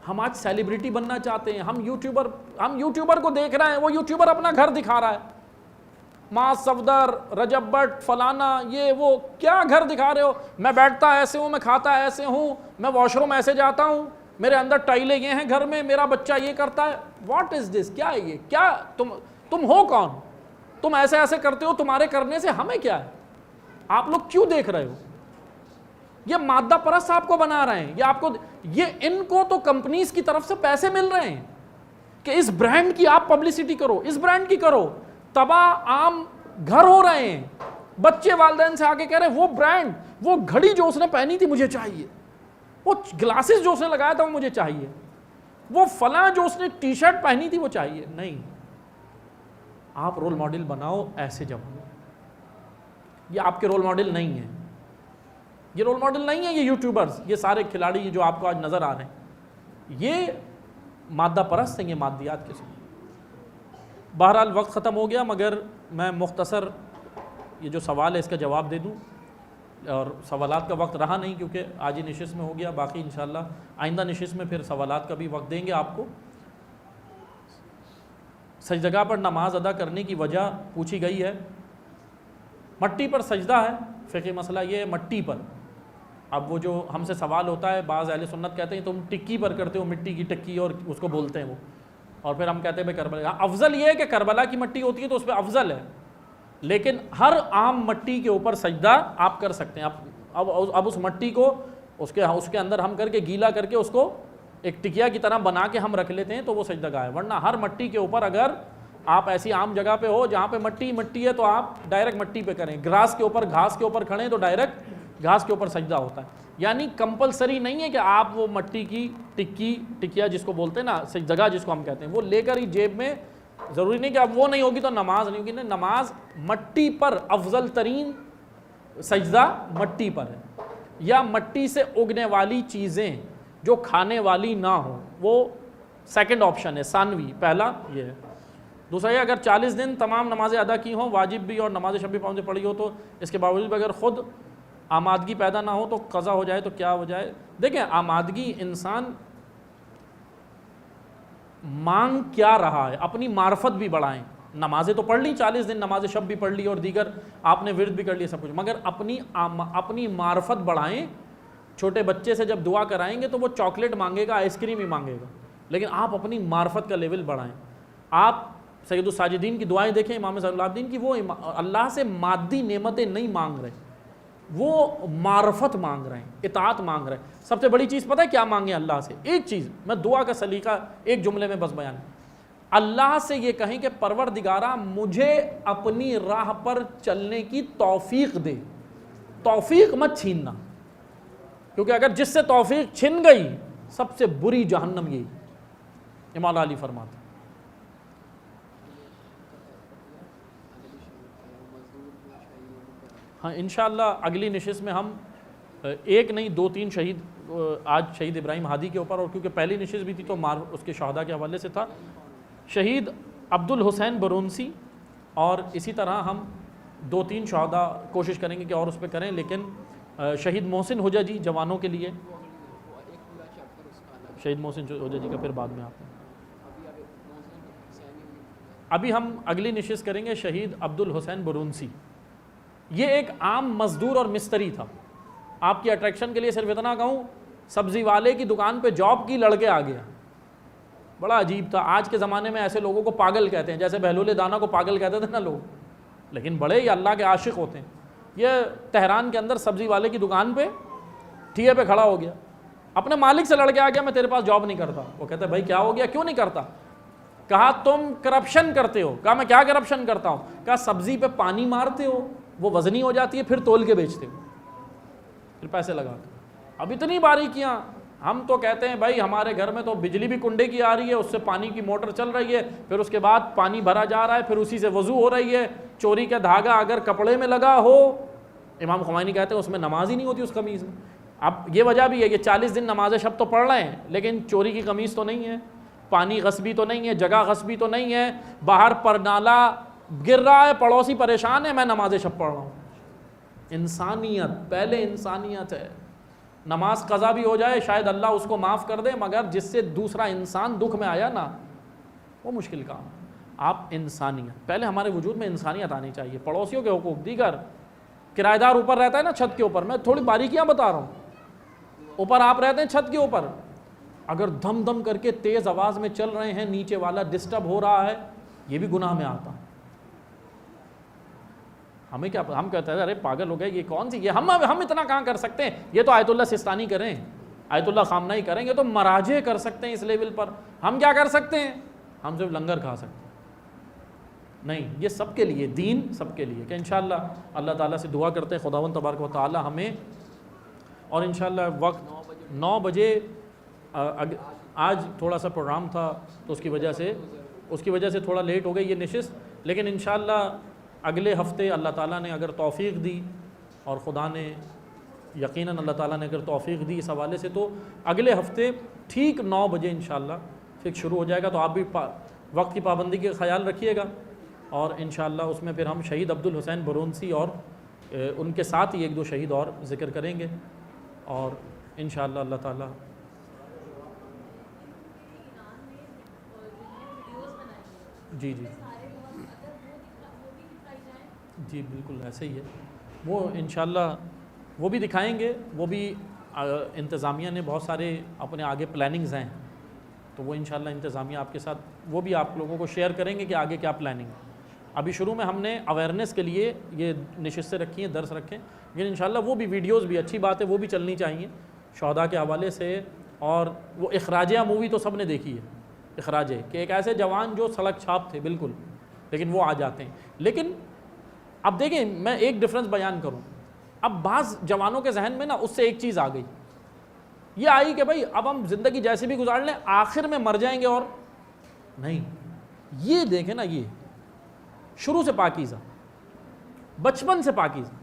ہم آج سیلیبریٹی بننا چاہتے ہیں. ہم یوٹیوبر کو دیکھ رہے ہیں, وہ یوٹیوبر اپنا گھر دکھا رہا ہے, ماں صفدر, رجب بٹ, فلانا, یہ وہ, کیا گھر دکھا رہے ہو؟ میں بیٹھتا ایسے ہوں, میں کھاتا ایسے ہوں, میں واش روم ایسے جاتا ہوں, میرے اندر ٹائلیں یہ ہیں گھر میں, میرا بچہ یہ کرتا ہے. واٹ از دس؟ کیا ہے یہ؟ کیا تم ہو کون؟ تم ایسے ایسے کرتے ہو, تمہارے کرنے سے ہمیں کیا ہے؟ آپ لوگ کیوں دیکھ رہے ہو؟ یہ مادہ پرست آپ کو بنا رہے ہیں, یہ آپ کو, یہ ان کو تو کمپنیز کی طرف سے پیسے مل رہے ہیں کہ اس برانڈ کی آپ پبلسٹی کرو, اس برانڈ کی کرو. تباہ عام گھر ہو رہے ہیں. بچے والدین سے آگے کہہ رہے ہیں وہ برانڈ, وہ گھڑی جو اس نے پہنی تھی مجھے چاہیے, وہ گلاسز جو اس نے لگایا تھا وہ مجھے چاہیے, وہ فلاں جو اس نے ٹی شرٹ پہنی تھی وہ چاہیے. نہیں, آپ رول ماڈل بناؤ ایسے جوان. یہ آپ کے رول ماڈل نہیں ہیں, یہ رول ماڈل نہیں ہے. یہ یوٹیوبرز, یہ سارے کھلاڑی جو آپ کو آج نظر آ رہے ہیں, یہ مادہ پرست ہیں, یہ مادیات کے ساتھ. بہرحال وقت ختم ہو گیا, مگر میں مختصر یہ جو سوال ہے اس کا جواب دے دوں, اور سوالات کا وقت رہا نہیں کیونکہ آج ہی نشست میں ہو گیا. باقی انشاءاللہ آئندہ نشست میں پھر سوالات کا بھی وقت دیں گے آپ کو. سجدگاہ پر نماز ادا کرنے کی وجہ پوچھی گئی ہے. مٹی پر سجدہ ہے, فقہی مسئلہ یہ ہے مٹی پر. اب وہ جو ہم سے سوال ہوتا ہے, بعض اہل سنت کہتے ہیں تم ٹکی پر کرتے ہو, مٹی کی ٹکی, اور اس کو بولتے ہیں وہ, اور پھر ہم کہتے ہیں بھائی کربلا. افضل یہ ہے کہ کربلا کی مٹی ہوتی ہے تو اس پہ افضل ہے, لیکن ہر عام مٹی کے اوپر سجدہ آپ کر سکتے ہیں. اب اس مٹی کو اس کے اندر ہم کر کے گیلا کر کے اس کو ایک ٹکیا کی طرح بنا کے ہم رکھ لیتے ہیں تو وہ سجدہ گاہ ہے. ورنہ ہر مٹی کے اوپر اگر آپ ایسی عام جگہ پہ ہو جہاں پہ مٹی ہے تو آپ ڈائریکٹ مٹی پہ کریں. گھاس کے اوپر کھڑے تو ڈائریکٹ گھاس کے اوپر سجدہ ہوتا ہے. یعنی کمپلسری نہیں ہے کہ آپ وہ مٹی کی ٹکیا جس کو بولتے ہیں نا, سجدہ جس کو ہم کہتے ہیں, وہ لے کر ہی جیب میں, ضروری نہیں کہ اب وہ نہیں ہوگی تو نماز نہیں ہوگی. نہیں, نماز مٹی پر, افضل ترین سجدہ مٹی پر ہے. یا مٹی سے اگنے والی چیزیں جو کھانے والی نہ ہوں, وہ سیکنڈ آپشن ہے, ثانوی. پہلا یہ ہے. دوسرا یہ, اگر 40 دن تمام نمازیں ادا کی ہوں, واجب بھی اور نماز شب بھی پابندی پڑھی ہو, تو اس کے باوجود اگر خود آمادگی پیدا نہ ہو تو قضا ہو جائے تو کیا ہو جائے؟ دیکھیں, آمادگی انسان مانگ کیا رہا ہے, اپنی معرفت بھی بڑھائیں. نمازیں تو پڑھ لی, 40 دن نماز شب بھی پڑھ لی اور دیگر آپ نے ورد بھی کر لیا سب کچھ, مگر اپنی معرفت بڑھائیں. چھوٹے بچے سے جب دعا کرائیں گے تو وہ چاکلیٹ مانگے گا, آئس کریم ہی مانگے گا, لیکن آپ اپنی معرفت کا لیول بڑھائیں. آپ سید الساجدین کی دعائیں دیکھیں امام صلی اللہ الدین کی, وہ اللہ سے مادی نعمتیں نہیں مانگ رہے, وہ معرفت مانگ رہے ہیں, اطاعت مانگ رہے ہیں. سب سے بڑی چیز پتہ ہے کیا مانگیں اللہ سے؟ ایک چیز, میں دعا کا سلیقہ ایک جملے میں بس بیان, اللہ سے یہ کہیں کہ پروردگارہ مجھے اپنی راہ پر چلنے کی توفیق دے. توفیق مت چھیننا, کیونکہ اگر جس سے توفیق چھن گئی سب سے بری جہنم یہی. امام علی فرماتے ہیں. ہاں انشاءاللہ اگلی نشست میں ہم ایک نہیں 2-3 شہید, آج شہید ابراہیم ہادی کے اوپر, اور کیونکہ پہلی نشست بھی تھی تو اس کے شہداء کے حوالے سے تھا, شہید عبد الحسین برونسی, اور اسی طرح ہم 2-3 شہداء کوشش کریں گے کہ اور اس پہ کریں. لیکن شہید محسن حججی جوانوں کے لیے, شہید محسن حججی کا پھر بعد میں آپ ابھی ہم اگلی نشست کریں گے شہید عبد الحسین برونسی. یہ ایک عام مزدور اور مستری تھا. آپ کی اٹریکشن کے لیے صرف اتنا کہوں, سبزی والے کی دکان پہ جاب کی, لڑکے آ گیا. بڑا عجیب تھا. آج کے زمانے میں ایسے لوگوں کو پاگل کہتے ہیں, جیسے بہلول دانا کو پاگل کہتے تھے نا لوگ, لیکن بڑے ہی اللہ کے عاشق ہوتے ہیں. یہ تہران کے اندر سبزی والے کی دکان پہ ٹھیے پہ کھڑا ہو گیا, اپنے مالک سے لڑ کے آ گیا, میں تیرے پاس جاب نہیں کرتا. وہ کہتے بھائی کیا ہو گیا, کیوں نہیں کرتا؟ کہا تم کرپشن کرتے ہو. کہا میں کیا کرپشن کرتا ہوں؟ کہا سبزی پہ پانی مارتے ہو, وہ وزنی ہو جاتی ہے, پھر تول کے بیچتے ہو, پھر پیسے لگا کے. اب اتنی باریکیاں. ہم تو کہتے ہیں بھائی ہمارے گھر میں تو بجلی بھی کنڈے کی آ رہی ہے, اس سے پانی کی موٹر چل رہی ہے, پھر اس کے بعد پانی بھرا جا رہا ہے, پھر اسی سے وضو ہو رہی ہے. چوری کا دھاگا اگر کپڑے میں لگا ہو, امام خمینی کہتے ہیں اس میں نماز ہی نہیں ہوتی اس قمیض میں. اب یہ وجہ بھی ہے کہ 40 دن نماز شب تو پڑھ رہے ہیں, لیکن چوری کی قمیض تو نہیں ہے, پانی غصبی تو نہیں ہے, جگہ غصبی تو نہیں ہے, باہر پر نالا گر رہا ہے, پڑوسی پریشان ہے, میں نماز شب پڑھ رہا ہوں. انسانیت پہلے, انسانیت ہے. نماز قضا بھی ہو جائے شاید اللہ اس کو معاف کر دے، مگر جس سے دوسرا انسان دکھ میں آیا نا وہ مشکل کام ہے۔ آپ انسانیت، پہلے ہمارے وجود میں انسانیت آنی چاہیے، پڑوسیوں کے حقوق، دیگر کرایہ دار اوپر رہتا ہے نا چھت کے اوپر، میں تھوڑی باریکیاں بتا رہا ہوں، اوپر آپ رہتے ہیں چھت کے اوپر، اگر دم دم کر کے تیز آواز میں چل رہے ہیں، نیچے والا ڈسٹرب ہو رہا ہے، یہ بھی گناہ میں آتا۔ ہمیں کیا، ہم کہتے ہیں ارے پاگل ہو گئے، یہ کون سی، یہ ہم اتنا کہاں کر سکتے ہیں، یہ تو آیت اللہ سستانی کریں، آیت اللہ خامنہ ہی کریں گے، تو مراجع کر سکتے ہیں اس لیول پر، ہم کیا کر سکتے ہیں، ہم صرف لنگر کھا سکتے ہیں۔ نہیں، یہ سب کے لیے، دین سب کے لیے، کہ انشاءاللہ اللہ تعالیٰ سے دعا کرتے ہیں خداوند تبارک و تعالیٰ ہمیں، اور انشاءاللہ وقت 9 بجے، آج تھوڑا سا پروگرام تھا تو اس کی وجہ سے تھوڑا لیٹ ہو گئی یہ نشست، لیکن انشاءاللہ اگلے ہفتے اللہ تعالیٰ نے اگر توفیق دی، اور خدا نے یقیناً اللہ تعالیٰ نے اگر توفیق دی اس حوالے سے، تو اگلے ہفتے ٹھیک 9 بجے انشاءاللہ فکس شروع ہو جائے گا، تو آپ بھی وقت کی پابندی کا خیال رکھیے گا، اور انشاءاللہ اس میں پھر ہم شہید عبدالحسین برونسی اور ان کے ساتھ ہی 1-2 شہید اور ذکر کریں گے، اور انشاءاللہ اللہ تعالیٰ جی بالکل ایسے ہی ہے، وہ انشاءاللہ وہ بھی دکھائیں گے، وہ بھی انتظامیہ نے بہت سارے اپنے آگے پلاننگز ہیں، تو وہ انشاءاللہ انتظامیہ آپ کے ساتھ وہ بھی آپ لوگوں کو شیئر کریں گے کہ آگے کیا پلاننگ ہے۔ ابھی شروع میں ہم نے اویئرنیس کے لیے یہ نشستیں رکھی ہیں، درس رکھیں، لیکن انشاءاللہ وہ بھی ویڈیوز بھی اچھی بات ہے، وہ بھی چلنی چاہیے شہداء کے حوالے سے، اور وہ اخراجیہ مووی تو سب نے دیکھی ہے، اخراجے کہ ایک ایسے جوان جو سڑک چھاپ تھے بالکل، لیکن وہ آ جاتے ہیں۔ لیکن اب دیکھیں میں ایک ڈفرنس بیان کروں، اب بعض جوانوں کے ذہن میں نا اس سے ایک چیز آ گئی، یہ آئی کہ بھائی اب ہم زندگی جیسے بھی گزار لیں آخر میں مر جائیں گے، اور نہیں، یہ دیکھیں نا، یہ شروع سے پاکیزہ، بچپن سے پاکیزہ۔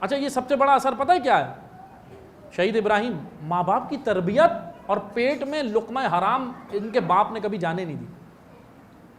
اچھا یہ سب سے بڑا اثر پتہ ہے کیا ہے؟ شہید ابراہیم، ماں باپ کی تربیت اور پیٹ میں لقمہ حرام ان کے باپ نے کبھی جانے نہیں دی۔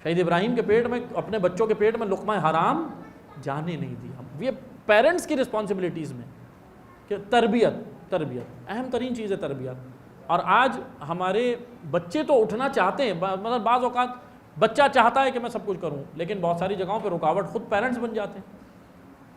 شہید ابراہیم کے پیٹ میں، اپنے بچوں کے پیٹ میں لقمہ حرام جانے نہیں دی۔ یہ پیرنٹس کی رسپانسبلٹیز میں کہ تربیت اہم ترین چیز ہے، تربیت۔ اور آج ہمارے بچے تو اٹھنا چاہتے ہیں، مطلب بعض اوقات بچہ چاہتا ہے کہ میں سب کچھ کروں، لیکن بہت ساری جگہوں پہ رکاوٹ خود پیرنٹس بن جاتے ہیں۔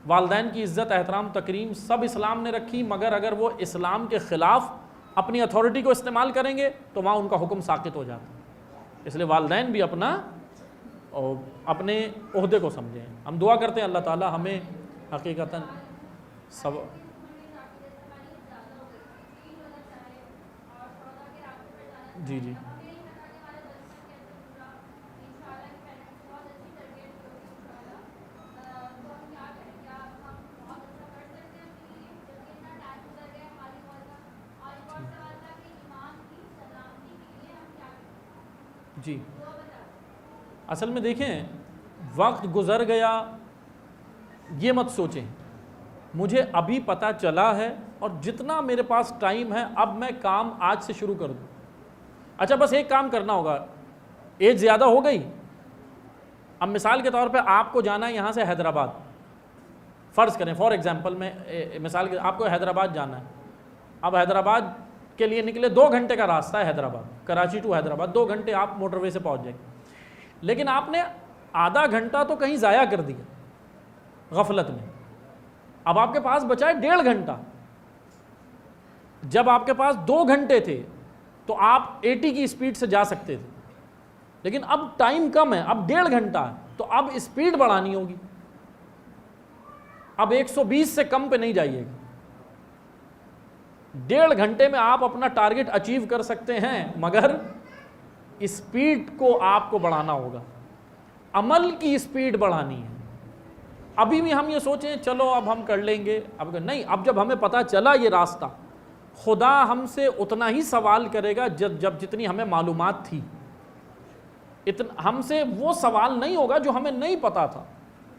والدین کی عزت، احترام، تکریم سب اسلام نے رکھی، مگر اگر وہ اسلام کے خلاف اپنی اتھارٹی کو استعمال کریں گے تو وہاں ان کا حکم ساقط ہو جاتا ہے۔ اس لیے والدین بھی اپنے عہدے کو سمجھیں۔ ہم دعا کرتے ہیں اللہ تعالیٰ ہمیں حقیقتاً سب جی جی اصل میں دیکھیں، وقت گزر گیا یہ مت سوچیں، مجھے ابھی پتہ چلا ہے اور جتنا میرے پاس ٹائم ہے اب میں کام آج سے شروع کر دوں۔ اچھا بس ایک کام کرنا ہوگا، ایج زیادہ ہو گئی، اب مثال کے طور پہ آپ کو جانا ہے یہاں سے حیدرآباد، فرض کریں فار ایگزامپل میں مثال کے، آپ کو حیدرآباد جانا ہے، اب حیدرآباد کے لیے نکلے 2 گھنٹے کا راستہ ہے، حیدرآباد کراچی ٹو حیدرآباد 2 گھنٹے آپ موٹر وے سے پہنچ جائیں گے، لیکن آپ نے آدھا گھنٹہ تو کہیں ضائع کر دیا غفلت میں، اب آپ کے پاس بچا ہے 1.5 گھنٹہ۔ جب آپ کے پاس 2 گھنٹے تھے تو آپ 80 کی اسپیڈ سے جا سکتے تھے، لیکن اب ٹائم کم ہے، اب 1.5 گھنٹہ ہے، تو اب اسپیڈ بڑھانی ہوگی، اب 120 سے کم پہ نہیں جائیے گا۔ 1.5 گھنٹے میں آپ اپنا ٹارگٹ اچیو کر سکتے ہیں، مگر اسپیڈ کو آپ کو بڑھانا ہوگا، عمل کی اسپیڈ بڑھانی ہے۔ ابھی بھی ہم یہ سوچیں چلو اب ہم کر لیں گے، اب نہیں، اب جب ہمیں پتہ چلا یہ راستہ، خدا ہم سے اتنا ہی سوال کرے گا جب جتنی ہمیں معلومات تھی، ہم سے وہ سوال نہیں ہوگا جو ہمیں نہیں پتا تھا۔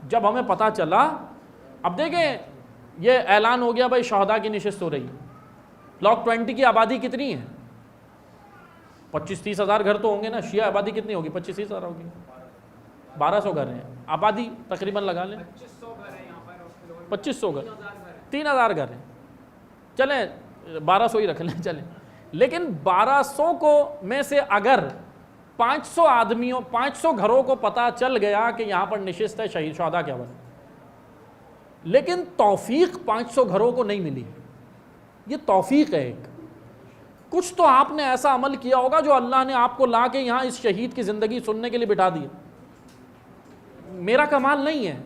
جب ہمیں پتہ چلا، اب دیکھیں یہ اعلان ہو گیا بھائی شہداء کی نشست ہو رہی ہے، بلاک 20 کی آبادی کتنی ہے؟ 25-30 ہزار گھر تو ہوں گے نا، شیعہ آبادی کتنی ہوگی؟ 25-30 ہزار ہوگی، 1200 گھر ہیں، آبادی تقریباً لگا لیں 2500 گھر، 3000 گھر ہیں، چلیں 1200 ہی رکھ لیں چلیں، لیکن 1200 کو میں سے اگر 500 آدمیوں 500 گھروں کو پتہ چل گیا کہ یہاں پر نشست ہے شہید شہداء کے حوالے، لیکن توفیق 500 گھروں کو نہیں ملی، یہ توفیق ہے ایک، کچھ تو آپ نے ایسا عمل کیا ہوگا جو اللہ نے آپ کو لا کے یہاں اس شہید کی زندگی سننے کے لیے بٹھا دی. میرا کمال نہیں ہے،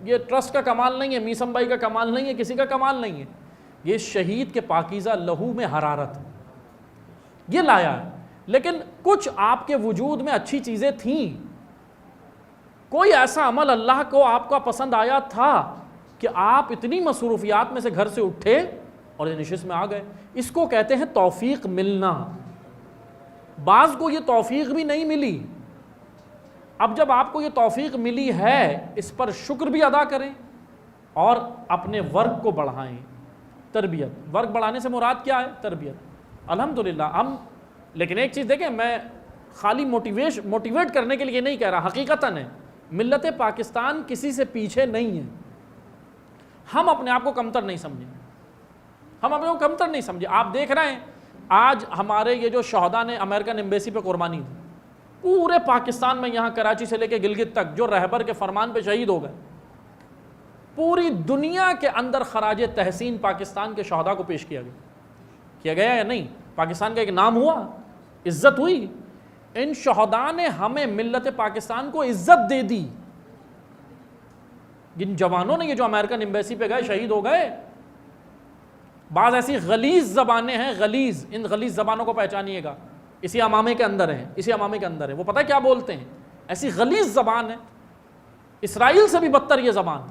یہ ٹرسٹ کا کمال نہیں ہے، میسم بھائی کا کمال نہیں ہے، کسی کا کمال نہیں ہے، یہ شہید کے پاکیزہ لہو میں حرارت ہے، یہ لایا ہے. لیکن کچھ آپ کے وجود میں اچھی چیزیں تھیں، کوئی ایسا عمل اللہ کو آپ کا پسند آیا تھا کہ آپ اتنی مصروفیات میں سے گھر سے اٹھے اور یہ نشست میں آ گئے. اس کو کہتے ہیں توفیق ملنا. بعض کو یہ توفیق بھی نہیں ملی. اب جب آپ کو یہ توفیق ملی ہے اس پر شکر بھی ادا کریں اور اپنے ورک کو بڑھائیں. تربیت، ورک بڑھانے سے مراد کیا ہے؟ تربیت. الحمدللہ ہم، لیکن ایک چیز دیکھیں، میں خالی موٹیویٹ کرنے کے لیے نہیں کہہ رہا، حقیقتاً ہے ملت پاکستان کسی سے پیچھے نہیں ہے. ہم اپنے آپ کو کمتر نہیں سمجھیں، ہم اپنے کو کمتر نہیں سمجھیں. آپ دیکھ رہے ہیں آج ہمارے یہ جو شہداء نے امریکن ایمبیسی پہ قربانی دی، پورے پاکستان میں یہاں کراچی سے لے کے گلگت تک جو رہبر کے فرمان پہ شہید ہو گئے، پوری دنیا کے اندر خراج تحسین پاکستان کے شہداء کو پیش کیا گیا یا نہیں؟ پاکستان کا ایک نام ہوا، عزت ہوئی. ان شہداء نے ہمیں ملت پاکستان کو عزت دے دی. جن جوانوں نے یہ جو امریکن ایمبیسی پہ گئے شہید ہو گئے، بعض ایسی غلیظ زبانیں ہیں، غلیظ، ان غلیظ زبانوں کو پہچانیے گا، اسی امامے کے اندر ہیں، اسی امامے کے اندر ہے. وہ پتہ کیا بولتے ہیں؟ ایسی غلیظ زبان ہے، اسرائیل سے بھی بدتر یہ زبان.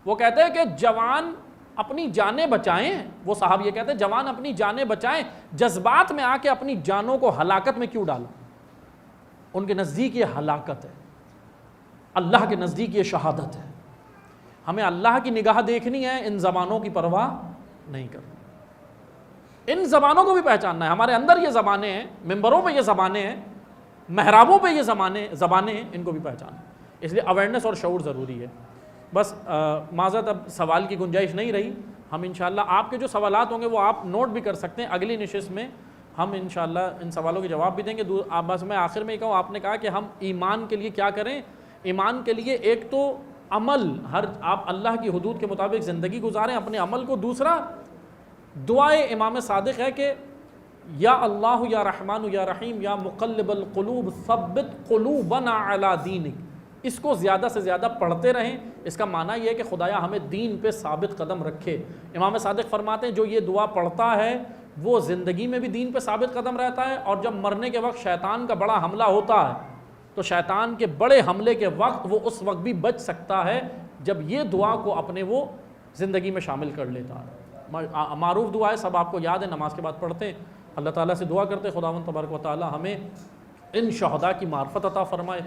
وہ کہتے ہیں کہ جوان اپنی جانیں بچائیں، وہ صاحب یہ کہتے ہیں جوان اپنی جانیں بچائیں، جذبات میں آ کے اپنی جانوں کو ہلاکت میں کیوں ڈالا؟ ان کے نزدیک یہ ہلاکت ہے، اللہ کے نزدیک یہ شہادت ہے. ہمیں اللہ کی نگاہ دیکھنی ہے، ان زبانوں کی پرواہ نہیں کرنی. ان زبانوں کو بھی پہچاننا ہے. ہمارے اندر یہ زبانیں ہیں، ممبروں پہ یہ زبانیں ہیں، محرابوں پہ یہ زبانیں ہیں، ان کو بھی پہچاننا. اس لیے اویئرنیس اور شعور ضروری ہے. بس معذرت اب سوال کی گنجائش نہیں رہی. ہم انشاءاللہ آپ کے جو سوالات ہوں گے وہ آپ نوٹ بھی کر سکتے ہیں. اگلی نشست میں ہم انشاءاللہ ان سوالوں کے جواب بھی دیں گے. بس میں آخر میں یہ کہوں، آپ نے کہا کہ ہم ایمان کے لیے کیا کریں. ایمان کے لیے ایک تو عمل، آپ اللہ کی حدود کے مطابق زندگی گزاریں اپنے عمل کو. دوسرا دعائے امام صادق ہے کہ یا اللہ یا رحمان یا رحیم یا مقلب القلوب ثبت قلوبنا علی دینک. اس کو زیادہ سے زیادہ پڑھتے رہیں. اس کا معنی یہ ہے کہ خدایا ہمیں دین پہ ثابت قدم رکھے. امام صادق فرماتے ہیں جو یہ دعا پڑھتا ہے وہ زندگی میں بھی دین پہ ثابت قدم رہتا ہے، اور جب مرنے کے وقت شیطان کا بڑا حملہ ہوتا ہے تو شیطان کے بڑے حملے کے وقت وہ اس وقت بھی بچ سکتا ہے جب یہ دعا کو اپنے وہ زندگی میں شامل کر لیتا ہے. معروف دعا ہے، سب آپ کو یاد ہے، نماز کے بعد پڑھتے ہیں. اللہ تعالیٰ سے دعا کرتے خداوند تبارک و تعالیٰ ہمیں ان شہداء کی معرفت عطا فرمائے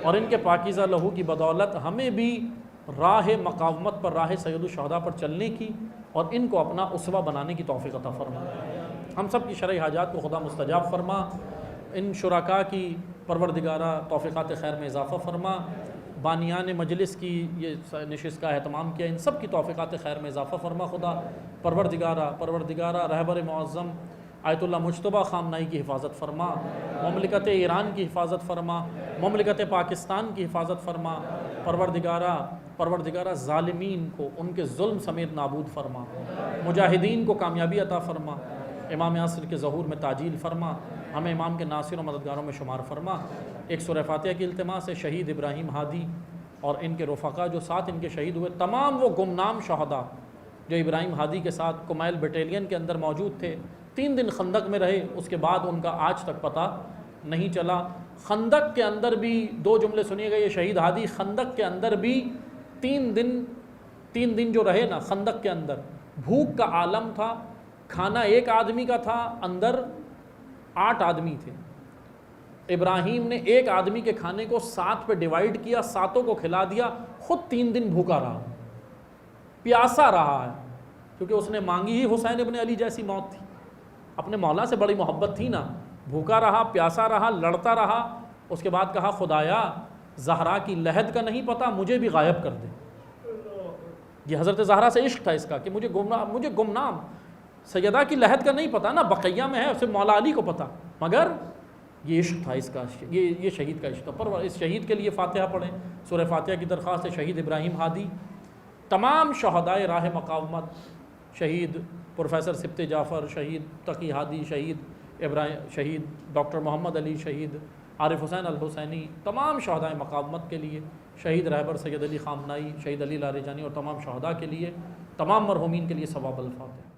اور ان کے پاکیزہ لہو کی بدولت ہمیں بھی راہ مقاومت پر، راہ سید الشہداء پر چلنے کی اور ان کو اپنا اسوہ بنانے کی توفیق عطا فرمائے. ہم سب کی شرعی حاجات کو خدا مستجاب فرما. ان شرکاء کی پروردگارہ توفیقات خیر میں اضافہ فرما. بانیان مجلس کی یہ نشست کا اہتمام کیا، ان سب کی توفیقات خیر میں اضافہ فرما. خدا پروردگارہ رہبر معظم آیت اللہ مجتبیٰ خامنائی کی حفاظت فرما. مملکت ایران کی حفاظت فرما. مملکت پاکستان کی حفاظت فرما. پروردگارہ ظالمین کو ان کے ظلم سمیت نابود فرما. مجاہدین کو کامیابی عطا فرما. امام عصر کے ظہور میں تعجیل فرما. ہمیں امام کے ناصر و مددگاروں میں شمار فرما. ایک سورہ فاتحہ کی التماس ہے شہید ابراہیم ہادی اور ان کے رفقا جو ساتھ ان کے شہید ہوئے، تمام وہ گمنام شہداء جو ابراہیم ہادی کے ساتھ کمیل بٹیلین کے اندر موجود تھے. 3 دن خندق میں رہے، اس کے بعد ان کا آج تک پتہ نہیں چلا. خندق کے اندر بھی 2 جملے سنیے گئے. یہ شہید ہادی خندق کے اندر بھی 3 دن جو رہے نا خندق کے اندر، بھوک کا عالم تھا. کھانا 1 آدمی کا تھا، اندر 8 آدمی تھے. ابراہیم نے 1 آدمی کے کھانے کو 7 پہ ڈیوائیڈ کیا، 7 کو کھلا دیا. خود 3 دن بھوکا رہا، پیاسا رہا ہے، کیونکہ اس نے مانگی ہی حسین ابن علی جیسی موت تھی. اپنے مولا سے بڑی محبت تھی نا. بھوکا رہا، پیاسا رہا، لڑتا رہا. اس کے بعد کہا خدایا زہرا کی لحد کا نہیں پتا، مجھے بھی غائب کر دے. یہ حضرت زہرا سے عشق تھا اس کا کہ مجھے گمنام سیدہ کی لحد کا نہیں پتہ نا، بقیہ میں ہے، صرف مولا علی کو پتہ، مگر یہ عشق تھا اس کا، یہ شہید کا عشق تھا۔ پر اس شہید کے لیے فاتحہ پڑھیں، سورہ فاتحہ کی درخواست ہے۔ شہید ابراہیم ہادی، تمام شہدائے راہ مقاومت، شہید پروفیسر سبط جعفر، شہید تقی ہادی، شہید ڈاکٹر محمد علی، شہید عارف حسین الحسینی، تمام شہدائے مقاومت کے لیے، شہید رہبر سید علی خامنائی، شہید علی لاریجانی اور تمام شہداء کے لیے، تمام مرحومین کے لیے ثواب الفاتحہ۔